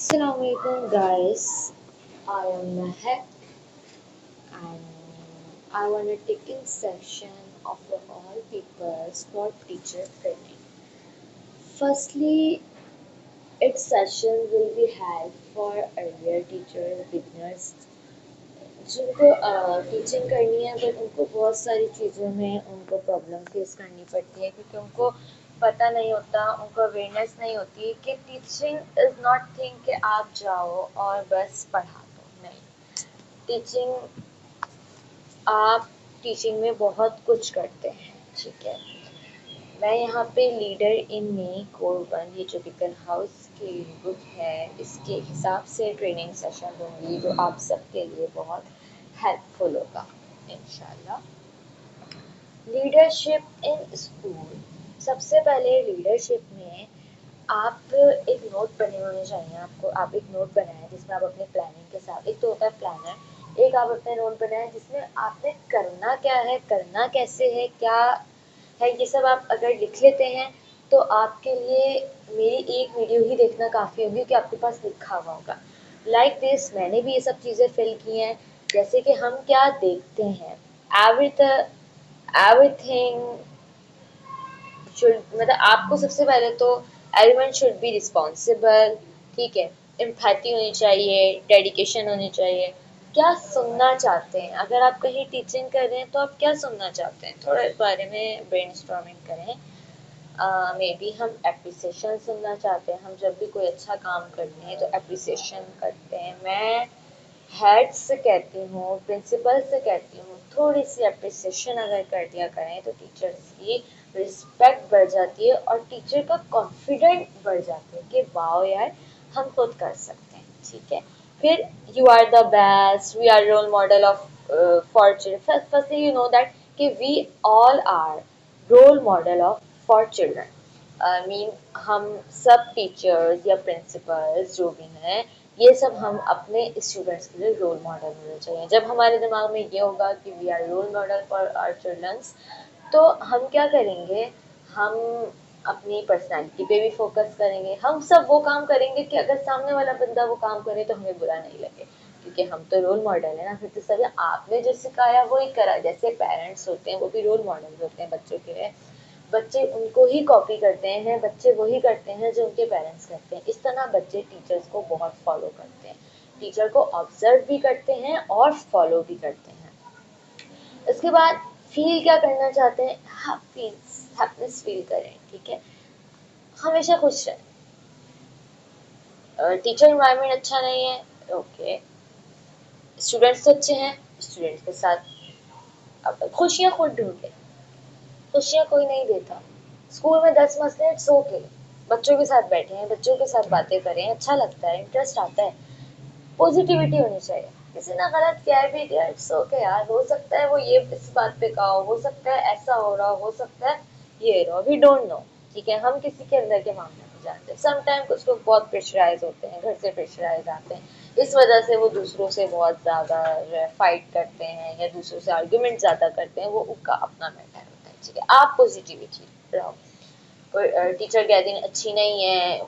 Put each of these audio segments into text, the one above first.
Assalamualaikum guys, I am Mehak and I want to take in section of the all papers for teacher training. Firstly, its session will be held for earlier teachers, beginners जिनको teaching करनी है but उनको बहुत सारी चीज़ों में उनको problem face करनी पड़ती है क्योंकि उनको पता नहीं होता, उनको अवेयरनेस नहीं होती कि टीचिंग इज़ नॉट थिंग कि आप जाओ और बस पढ़ा दो, नहीं। टीचिंग आप टीचिंग में बहुत कुछ करते हैं, ठीक है। मैं यहाँ पे leader in me core one, ये जो बिकन हाउस की बुक है, इसके हिसाब से ट्रेनिंग सेशन दूंगी जो आप सबके लिए बहुत हेल्पफुल होगा इंशाल्लाह। लीडरशिप इन स्कूल, सबसे पहले लीडरशिप में आप एक नोट बने होने चाहिए आपको। आप एक नोट बनाएं जिसमें आप अपने प्लानिंग के साथ, एक तो होता है प्लानर, एक आप अपने नोट बनाएं जिसमें आपने करना क्या है, करना कैसे है, क्या है, ये सब आप अगर लिख लेते हैं तो आपके लिए मेरी एक वीडियो ही देखना काफ़ी होगी कि आपके पास लिखा हुआ होगा। लाइक दिस मैंने भी ये सब चीज़ें फिल की हैं, जैसे कि हम क्या देखते हैं, एवरीथिंग शुड, मतलब आपको सबसे पहले तो एलिमेंट शुड बी रिस्पॉन्सिबल, ठीक है। एम्पैथी होनी चाहिए, डेडिकेशन होनी चाहिए। क्या सुनना चाहते हैं, अगर आप कहीं टीचिंग कर रहे हैं तो आप क्या सुनना चाहते हैं, थोड़ा इस बारे में ब्रेनस्टॉर्मिंग करें। मे बी हम एप्रिसिएशन सुनना चाहते हैं, हम जब भी कोई अच्छा काम करते हैं तो एप्रिसिएशन करते हैं। मैं हेड से कहती हूँ, प्रिंसिपल से कहती हूँ, थोड़ी सी अप्रिसिएशन अगर कर दिया करें तो टीचर्स की रिस्पेक्ट बढ़ जाती है और टीचर का कॉन्फिडेंट बढ़ जाता है कि वाओ यार हम खुद कर सकते हैं, ठीक है। फिर you are the best, we are role model of for children. Firstly you know that कि we all are role model of for children. I mean हम सब टीचर्स या प्रिंसिपल्स जो भी हैं, ये सब हम अपने स्टूडेंट्स के लिए रोल मॉडल होने चाहिए। जब हमारे दिमाग में ये होगा कि we are role model for our childrens, तो हम क्या करेंगे, हम अपनी पर्सनैलिटी पे भी फोकस करेंगे। हम सब वो काम करेंगे कि अगर सामने वाला बंदा वो काम करे तो हमें बुरा नहीं लगे, क्योंकि हम तो रोल मॉडल है ना। फिर तो सभी आपने जो सिखाया वो ही करा। जैसे पेरेंट्स होते हैं वो भी रोल मॉडल होते हैं बच्चों के लिए, बच्चे उनको ही कॉपी करते हैं, बच्चे वही करते हैं जो उनके पेरेंट्स करते हैं। इस तरह बच्चे टीचर्स को बहुत फॉलो करते हैं, टीचर को ऑब्जर्व भी करते हैं और फॉलो भी करते हैं। इसके बाद फील क्या करना चाहते हैं, हैप्पीनेस फील करें, ठीक है। हमेशा खुश रहें। टीचर इन्वायरमेंट अच्छा नहीं है, ओके। स्टूडेंट्स तो अच्छे हैं, स्टूडेंट्स के साथ अब खुशियाँ खुद ढूंढे, खुशियाँ कोई नहीं देता। स्कूल में 10 मसले, इट्स ओके, बच्चों के साथ बैठे हैं, बच्चों के साथ बातें करें, अच्छा लगता है, इंटरेस्ट आता है, पॉजिटिविटी होनी चाहिए। किसी ने गलत किया है भी किया, इट्स ओके यार, हो सकता है वो ये इस बात पे कहा हो सकता है ऐसा हो सकता है ये रहो, वी डोंट नो, ठीक है। हम किसी के अंदर के मामले नहीं जानते। समटाइम कुछ लोग बहुत प्रेशराइज होते हैं, घर से प्रेशराइज आते हैं, इस वजह से वो दूसरों से बहुत ज़्यादा फाइट करते हैं या दूसरों से आर्ग्यूमेंट ज़्यादा करते हैं, वो उनका अपना मैटर होता है, ठीक है। आप पॉजिटिविटी रहो। टीचर गैदरिंग अच्छी नहीं है,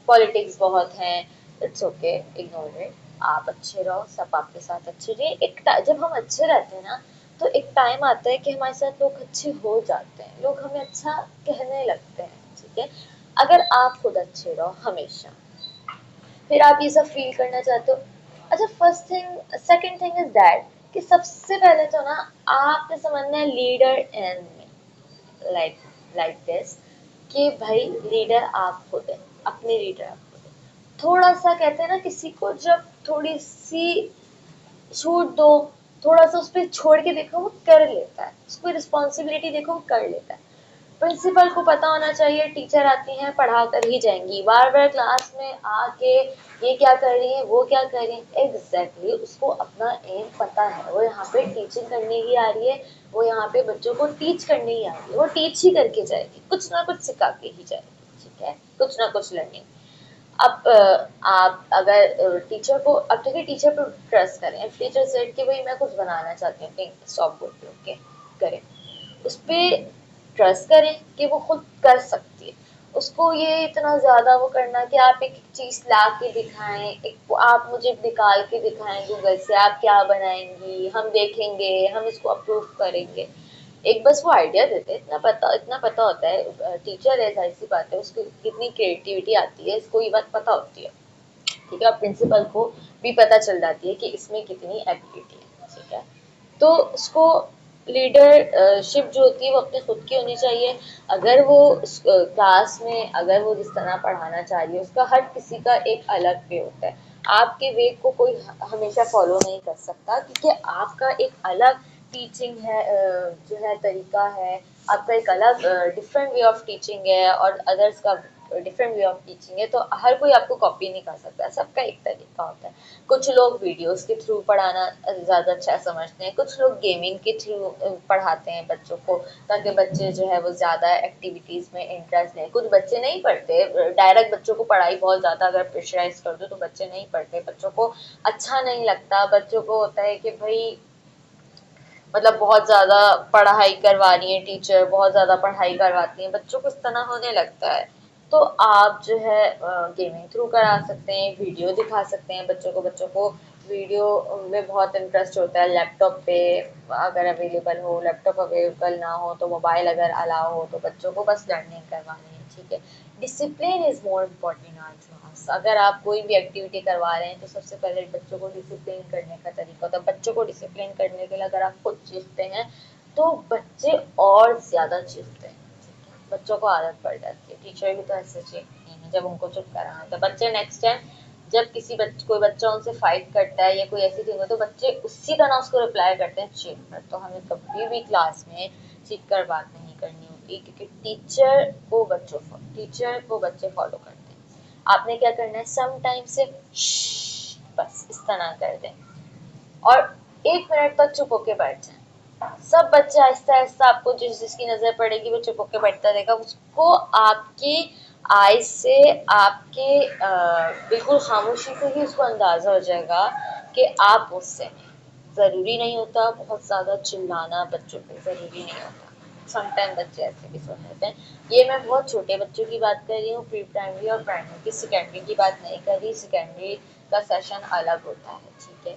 पॉलिटिक्स बहुत हैं, इट्स ओके, इग्नोर इट। आप अच्छे रहो, सब आपके साथ अच्छे रहिए। जब हम अच्छे रहते हैं ना तो एक टाइम आता है कि हमारे साथ लोग अच्छे हो जाते हैं, लोग हमें अच्छा कहने लगते हैं, ठीक है। अगर आप खुद अच्छे रहो हमेशा, फिर आप ये सब फील करना चाहते हो। अच्छा, first thing, second thing is that कि सबसे पहले तो ना आपने समझना है leader and me, like like this, कि भाई लीडर आप खुद हैं, अपने लीडर आप खुद हैं। थोड़ा सा कहते हैं ना, किसी को जब थोड़ी सी छूट दो, थोड़ा सा उस पर छोड़ के देखो, वो कर लेता है, उसको रिस्पॉन्सिबिलिटी देखो, वो कर लेता है। प्रिंसिपल को पता होना चाहिए टीचर आती हैं पढ़ा कर ही जाएंगी, बार बार क्लास में आके ये क्या कर रही है वो क्या कर रही है, एग्जैक्टली उसको अपना एम पता है, वो यहाँ पे टीचिंग करने ही आ रही है, वो यहाँ पे बच्चों को टीच करने ही आ रही है, वो टीच ही करके जाएगी, कुछ ना कुछ सिखा के ही जाएगी, ठीक है, कुछ ना कुछ लर्निंग। अब आप अगर टीचर को, अब देखिए टीचर पर ट्रस्ट करें, टीचर सेड कि भाई मैं कुछ बनाना चाहती हूँ, स्टॉप बोलते ओके करें, उस पर ट्रस्ट करें कि वो खुद कर सकती है। उसको ये इतना ज्यादा वो करना कि आप एक चीज ला के दिखाएं, एक आप मुझे निकाल के दिखाएं गूगल से आप क्या बनाएंगी, हम देखेंगे, हम इसको अप्रूव करेंगे। एक बस वो आइडिया देते हैं, इतना पता होता है, टीचर है जाहिर सी बात है उसको कितनी क्रिएटिविटी आती है इसको ये बात पता होती है, ठीक है। और प्रिंसिपल को भी पता चल जाती है कि इसमें कितनी एबिलिटी है, ठीक है। तो उसको लीडरशिप जो होती है वो अपने खुद की होनी चाहिए। अगर वो क्लास में अगर वो जिस तरह पढ़ाना चाह रही है उसका हर किसी का एक अलग वे होता है, आपके वे को कोई हमेशा फॉलो नहीं कर सकता क्योंकि आपका एक अलग टीचिंग है, जो है तरीका है, आपका एक अलग डिफरेंट वे ऑफ टीचिंग है और अदर्स का डिफरेंट वे ऑफ टीचिंग है, तो हर कोई आपको कॉपी नहीं कर सकता, सबका एक तरीका होता है। कुछ लोग वीडियोस के थ्रू पढ़ाना ज़्यादा अच्छा समझते हैं, कुछ लोग गेमिंग के थ्रू पढ़ाते हैं बच्चों को ताकि बच्चे जो है वो ज़्यादा एक्टिविटीज़ में इंटरेस्ट लें। कुछ बच्चे नहीं पढ़ते, डायरेक्ट बच्चों को पढ़ाई बहुत ज़्यादा अगर प्रेशराइज कर दो तो बच्चे नहीं पढ़ते, बच्चों को अच्छा नहीं लगता, बच्चों को होता है कि भाई मतलब बहुत ज्यादा पढ़ाई करवानी है, टीचर बहुत ज्यादा पढ़ाई करवाती है, बच्चों को इस तरह होने लगता है। तो आप जो है गेमिंग थ्रू करा सकते हैं, वीडियो दिखा सकते हैं बच्चों को वीडियो में बहुत इंटरेस्ट होता है, लैपटॉप पे अगर अवेलेबल हो, लैपटॉप अवेलेबल ना हो तो मोबाइल अगर अलाउ हो तो बच्चों को बस लर्निंग करवानी है, ठीक है। डिसिप्लिन इज मोर इम्पोर्टेंट आज। अगर आप कोई भी एक्टिविटी करवा रहे हैं तो सबसे पहले बच्चों को डिसिप्लिन करने का तरीका होता है। बच्चों को डिसिप्लिन करने के लिए अगर आप खुद चीखते हैं तो बच्चे और ज्यादा चीखते हैं, बच्चों को आदत पड़ जाती है। टीचर भी तो ऐसे चीखती हैं जब उनको चुप कराना तो बच्चे नेक्स्ट टाइम जब कोई बच्चा उनसे फाइट करता है या कोई ऐसी थिंग हो तो बच्चे उसी तरह उसको रिप्लाई करते हैं चीख कर। तो हमें कभी भी क्लास में चीख कर बात नहीं करनी होती क्योंकि टीचर को बच्चे फॉलो करते हैं। आपने क्या करना है, सम टाइम से बस इस तरह कर दें और 1 मिनट तक चुप होके बैठ जाए। सब बच्चे आहिस्ता आहिस्ता आपको जिसकी नजर पड़ेगी वो चुप होके बैठता रहेगा, उसको आपकी आई से आपके बिल्कुल खामोशी से ही उसको अंदाजा हो जाएगा कि आप उससे जरूरी नहीं होता बहुत ज्यादा चिल्लाना बच्चों पे, जरूरी नहीं होता। समटाइम बच्चे ऐसे भी सुन लेते हैं। ये मैं बहुत छोटे बच्चों की बात कर रही हूँ, प्री प्राइमरी और प्राइमरी की, सेकेंडरी की बात नहीं कर रही, सेकेंडरी का सेशन अलग होता है, ठीक है।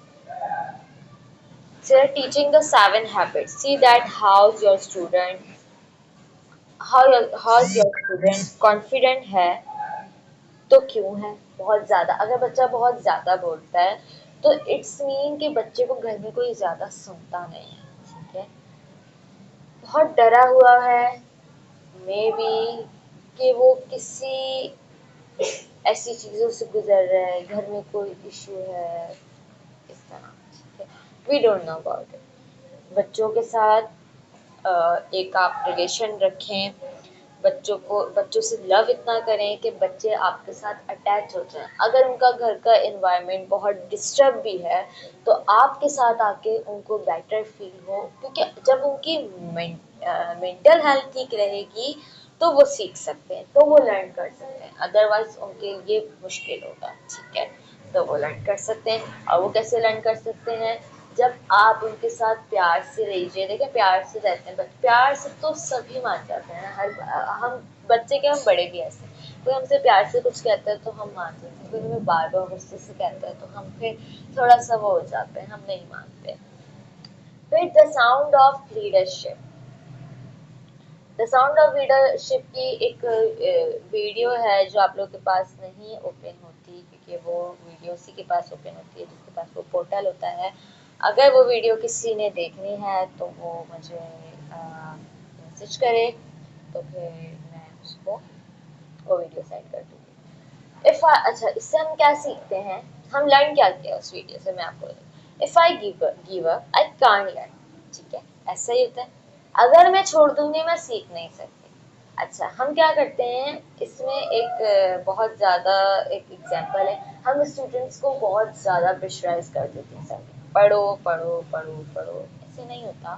So you're teaching the 7 habits. See that how's your student confident है तो क्यों है बहुत ज्यादा। अगर बच्चा बहुत ज्यादा बोलता है तो इट्स मीन कि बच्चे को घर में कोई ज्यादा सुनता नहीं है, ठीक है। बहुत डरा हुआ है, मे बी कि वो किसी ऐसी चीजों से गुजर रहा है, घर में कोई इशू है, इस तरह, ठीक है। We don't know about it. बच्चों के साथ एक आप रिलेशन रखें, बच्चों से लव इतना करें कि बच्चे आपके साथ अटैच हो जाएं। अगर उनका घर का एनवायरनमेंट बहुत डिस्टर्ब भी है तो आपके साथ आके उनको बेटर फील हो, क्योंकि जब उनकी मेंटल हेल्थ ठीक रहेगी तो वो सीख सकते हैं, तो वो लर्न कर सकते हैं, अदरवाइज उनके लिए मुश्किल होगा, ठीक है। तो वो लर्न कर सकते हैं। और वो कैसे लर्न कर सकते हैं, जब आप उनके साथ प्यार से रहिए। देखिए प्यार से रहते हैं प्यार से तो सभी मान जाते हैं, हम बच्चे के, हम बड़े भी ऐसे हैं। कोई हमसे प्यार से कुछ कहता है तो हम मान जाते हैं, कोई हमें बार बार गुस्से से कहता है तो हम फिर थोड़ा सा वो हो जाते हैं, हम नहीं मानते। फिर the sound of leadership. The sound of leadership की एक वीडियो है जो आप लोग के पास नहीं ओपन होती, क्योंकि वो वीडियो उसी के पास ओपन होती है जिसके पास वो पोर्टल होता है। अगर वो वीडियो किसी ने देखनी है तो वो मुझे मैसेज करे, तो फिर मैं उसको वो वीडियो सेंड कर दूँगी। अच्छा, इससे हम क्या सीखते हैं, हम लर्न क्या किया उस वीडियो से, मैं आपको if I give up I can't learn, ठीक है। ऐसा ही होता है, अगर मैं छोड़ दूंगी मैं सीख नहीं सकती। अच्छा, हम क्या करते हैं इसमें, एक बहुत ज़्यादा एक एग्जांपल है, हम स्टूडेंट्स को बहुत ज़्यादा प्रेशराइज कर देते हैं, सब पढ़ो पढ़ो पढ़ो पढ़ो, ऐसे नहीं होता।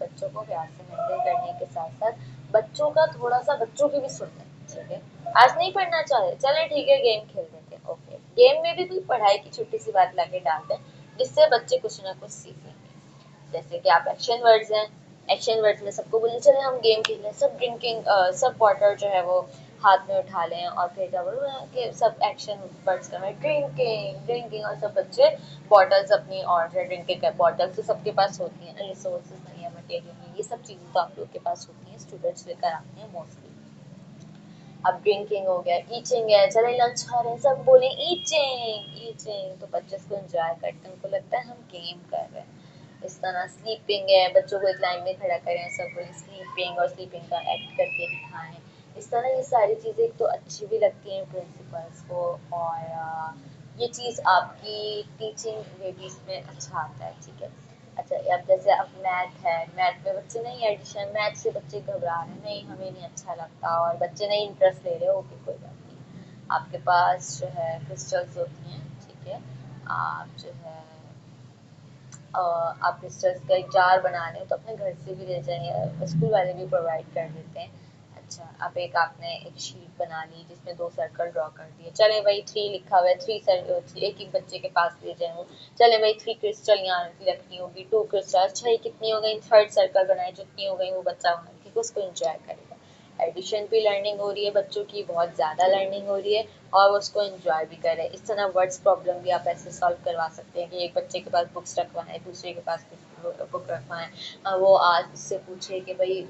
बच्चों को प्यार से हैंडल करने के साथ साथ बच्चों का थोड़ा सा बच्चों की भी सुनना, ठीक है। आज नहीं पढ़ना चाह रहे, चले ठीक है गेम खेल लेते हैं, ओके। गेम में भी कोई पढ़ाई की छोटी सी बात लाके डाल दें जिससे बच्चे कुछ ना कुछ सीखेंगे। जैसे कि आप एक्शन वर्ड्स हैं, एक्शन वर्ड्स में सबको बोलिए चले हम गेम खेल रहे हैं, सब ड्रिंकिंग सब वाटर जो है वो हाथ में उठा लें और फिर जब कि सब एक्शन वर्ड्स कर रहे हैं, ड्रिंकिंग ड्रिंकिंग, और सब बच्चे बॉटल्स अपनी, और ड्रिंकिंग के बॉटल्स तो सबके पास होती हैं, रिसोर्सेज नहीं है, मटेरियल नहीं, ये सब चीज़ें तो आप लोग के पास होती हैं, स्टूडेंट्स लेकर आते हैं मोस्टली। अब ड्रिंकिंग हो गया, ईचिंग है, चले लंच खा रहे हैं, सब बोले ईचिंग ईचिंग, तो बच्चे इसको एंजॉय करते हैं, उनको लगता है हम गेम कर रहे हैं। इस तरह स्लीपिंग है, बच्चों को एक लाइन में खड़ा करें, सब बोले स्लीपिंग, और स्लीपिंग का एक्ट करके दिखाएं। इस तरह ये सारी चीज़ें एक तो अच्छी भी लगती हैं प्रिंसिपल्स को, और ये चीज़ आपकी टीचिंग वेबीज में अच्छा आता है, ठीक है। अच्छा, अब जैसे अब मैथ है, मैथ में बच्चे नहीं, एडिशन मैथ से बच्चे घबरा रहे हैं, नहीं हमें नहीं अच्छा लगता, और बच्चे नहीं इंटरेस्ट ले रहे, ओके कोई बात नहीं, आपके पास जो है क्रिस्टल्स होती हैं, ठीक है। आप जो है आप क्रिस्टल्स का एक जार बना रहे हो तो अपने घर से भी ले जाइए, स्कूल वाले भी प्रोवाइड कर देते हैं। अच्छा, अब एक आपने एक शीट बना ली जिसमें 2 सर्कल ड्रॉ कर दिए, चले भाई 3 लिखा हुआ है, 3 सर एक एक बच्चे के पास ले जाए, चले भाई 3 क्रिस्टल यहाँ रखनी होगी, 2 क्रिस्टल, अच्छा ये कितनी हो गई, थर्ड सर्कल बनाए, जितनी हो गई वो बच्चा वहाँ, क्योंकि उसको एंजॉय करेगा। एडिशन भी लर्निंग हो रही है बच्चों की, बहुत ज़्यादा लर्निंग हो रही है, और वो उसको एंजॉय भी कर रहे हैं। इस तरह वर्ड्स प्रॉब्लम भी आप ऐसे सॉल्व करवा सकते हैं कि एक बच्चे के पास बुक्स रखवाएं, दूसरे के पास बुक रखवाएं, वो आज इससे पूछे कि भाई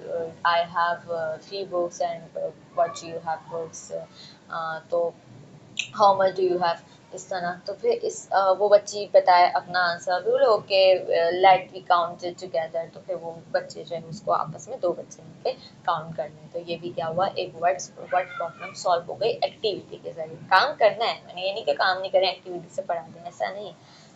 I have 3 books and what you have books, तो how much do you have, इस तरह। तो फिर वो बच्ची बताए अपना आंसर, बोले okay let we count it together, तो फिर वो बच्चे जो है उसको आपस में 2 बच्चे मिलके काउंट कर लें, तो ये भी क्या हुआ, एक वर्ड प्रॉब्लम सॉल्व हो गई एक्टिविटी के जरिए। काम करना है, मैंने ये नहीं कि काम नहीं करें एक्टिविटी से पढ़ा दें, ऐसा नहीं,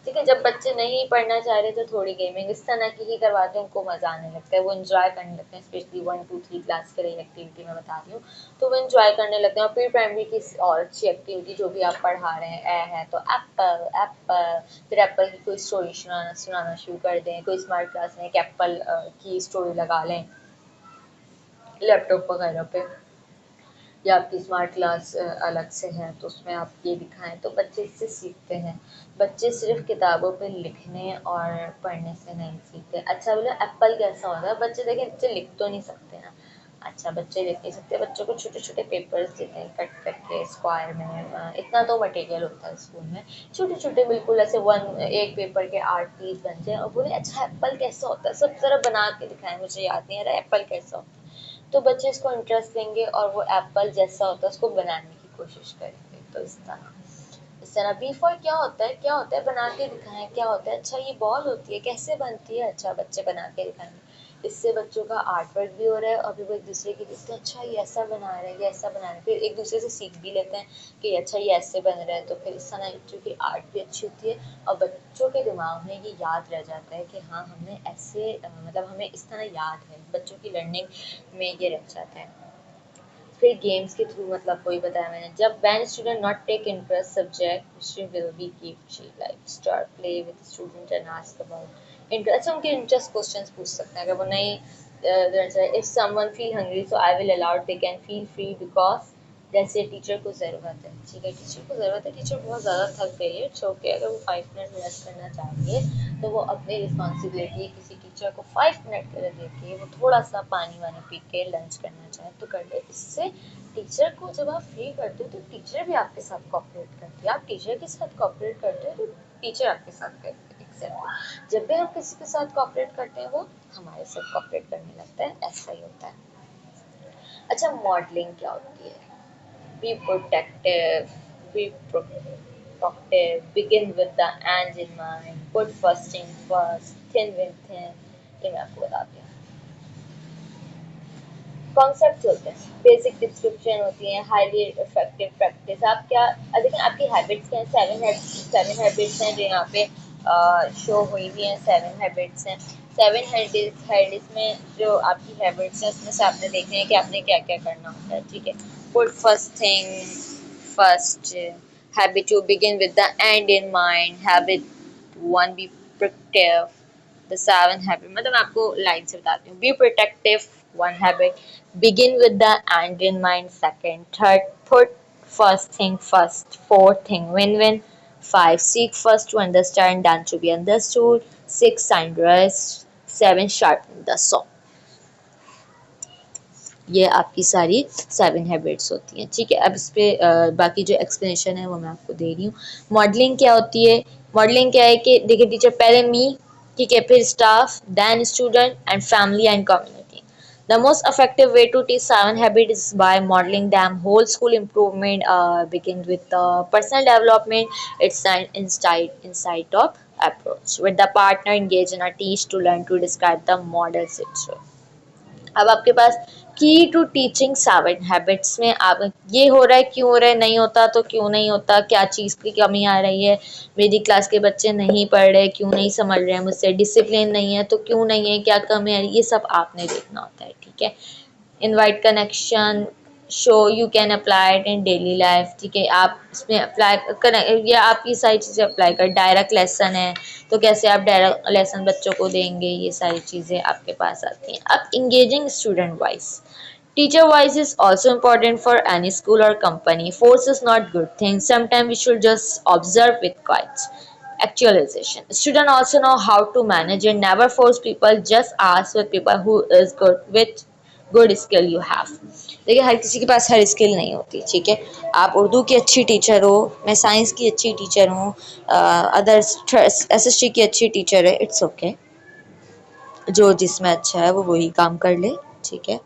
ठीक है। जब बच्चे नहीं पढ़ना चाह रहे तो थोड़ी गेमिंग इस तरह की ही करवाते हैं, उनको मजा आने लगता है, वो एंजॉय करने लगते हैं, स्पेशली 1 2 3 क्लास के लिए एक्टिविटी मैं बता रही हूँ, तो वो एंजॉय करने लगते हैं। और प्री प्राइमरी की और अच्छी एक्टिविटी जो भी आप पढ़ा रहे हैं, ए है तो एप्पल एप्पल, फिर एप्पल की कोई स्टोरी सुनाना शुरू कर दें, कोई स्मार्ट क्लास में एक एप्पल की स्टोरी लगा लें लैपटॉप वगैरह पे, या आपकी स्मार्ट क्लास अलग से है तो उसमें आप ये दिखाएं, तो बच्चे इससे सीखते हैं। बच्चे सिर्फ किताबों पे लिखने और पढ़ने से नहीं सीखते। अच्छा बोले एप्पल कैसा होता है, बच्चे देखें, बच्चे लिख तो नहीं सकते ना, अच्छा बच्चे लिख नहीं सकते, बच्चों को छोटे छोटे पेपर्स देते हैं कट करके स्क्वायर में, इतना तो मटेरियल होता है स्कूल में, छोटे छोटे बिल्कुल ऐसे एक पेपर के 8 पीस बन जाए, और बोले अच्छा एप्पल कैसा होता है, सब तरह बना के दिखाएं, मुझे याद नहीं आ रहा एप्पल कैसा होता है, तो बच्चे इसको इंटरेस्ट लेंगे और वो एप्पल जैसा होता है उसको बनाने की कोशिश करेंगे। तो इस तरह बी फॉर क्या होता है बना के दिखाएं, क्या होता है, अच्छा ये बॉल होती है, कैसे बनती है, अच्छा बच्चे बना के दिखाएंगे। इससे बच्चों का आर्ट वर्क भी हो रहा है, और फिर वो एक दूसरे की देखते हैं, अच्छा ये ऐसा बना रहा है, ये ऐसा बना रहा है, फिर एक दूसरे से सीख भी लेते हैं कि अच्छा ये ऐसे बन रहा है, तो फिर इस तरह बच्चों की आर्ट भी अच्छी होती है, और बच्चों के दिमाग में ये याद रह जाता है कि हाँ हमने ऐसे मतलब हमें इस तरह याद है, बच्चों की लर्निंग में ये रह जाता है। फिर गेम्स के थ्रू, मतलब वही बताया मैंने, जब when student not take interest subject, history will be give she like start play with the student and ask about interest, अच्छा उनके इंटरेस्ट क्वेश्चंस पूछ सकते हैं, अगर वो नहीं if someone feel hungry so I will allow they can feel free because जैसे teacher को ज़रूरत है, ठीक है, टीचर को ज़रूरत है, टीचर बहुत ज़्यादा थक गई है, इट्स ओके, अगर वो 5 मिनट रेस्ट करना चाहिए तो वो अपनी रिस्पॉन्सिबिलिटी किसी टीचर को 5 मिनट के लिए देके वो थोड़ा सा पानी वानी पी के लंच करना चाहे तो कर ले। इससे टीचर को जब आप फ्री करते हो तो टीचर भी आपके साथ कोऑपरेट करती है, आप टीचर के साथ कोऑपरेट करते हो तो टीचर आपके साथ करती है। एग्जैक्टली, जब भी हम किसी के साथ कोऑपरेट करते हैं वो हमारे साथ कोऑपरेट करने लगता है, ऐसा ही होता है। अच्छा, मॉडलिंग क्या होती है? Be protective, be proactive, begin with the end in mind, put first thing first, thin with thin, ये मैं आपको बताती हूँ। कॉन्सेप्ट होते हैं, बेसिक डिस्क्रिप्शन होती है, हाईली इफेक्टिव प्रैक्टिस, आप क्या देखिए आपकी हैबिट्स क्या हैं, 7 हैबिट्स हैं जो यहाँ पे शो हुई हुई हैं, 7 हैबिट्स हैं। 7 हैबिट्स में जो आपकी हैबिट्स हैं उसमें से आपने देखना है कि आपने क्या क्या करना होता है, ठीक है। Put first thing first, habit two begin with the end in mind, habit 1 be protective, the 7 habit, मतलब आपको लाइन से बताती हूँ। Be protective, 1 habit. Begin with the end in mind, 2nd. 3rd, put first thing first. 4th thing, win-win. 5, seek first to understand, done to be understood. 6, sign rest. 7, sharpen the saw. ये आपकी सारी 7 habits होती हैं, ठीक है। अब इस पे बाकी जो एक्सप्लेनेशन है वो मैं आपको दे रही हूँ। मॉडलिंग क्या होती है? मॉडलिंग क्या है कि देखिए टीचर पहले मी, ठीक है, फिर staff, then student and family and community. The most effective way to teach 7 habits is by modeling them. Whole school improvement begins with personal development. It's an insight of approach. With the partner engaged in a teach to learn to describe the models itself. अब आपके पास की to teaching 7 habits में आप ये हो रहा है, क्यों हो रहा है, नहीं होता तो क्यों नहीं होता, क्या चीज़ की कमी आ रही है, मेरी क्लास के बच्चे नहीं पढ़ रहे, क्यों नहीं समझ रहे हैं मुझसे, डिसिप्लिन नहीं है तो क्यों नहीं है, क्या कमी आ रही है, ये सब आपने देखना होता है, ठीक है। Invite connection, show you can apply it in daily life, ठीक है। आप इसमें अप्लाई कर, या आप ये सारी चीज़ें अप्लाई कर, डायरेक्ट लेसन है तो कैसे आप डायरेक्ट लेसन बच्चों को देंगे, ये सारी चीज़ें आपके पास आती हैं। अब engaging student voice, teacher voice is also important for any school or company. Force is not good thing, sometimes we should just observe with quiet actualization. Student also know how to manage and never force people, just ask with people who is good with good skill you have. देखिए हर किसी के पास हर skill नहीं होती, ठीक है। आप उर्दू की अच्छी टीचर हो, मैं साइंस की अच्छी टीचर हूँ, अदर्स एसएसटी की अच्छी टीचर है, इट्स ओके। जो जिसमें अच्छा है वो वही काम कर ले, ठीक है।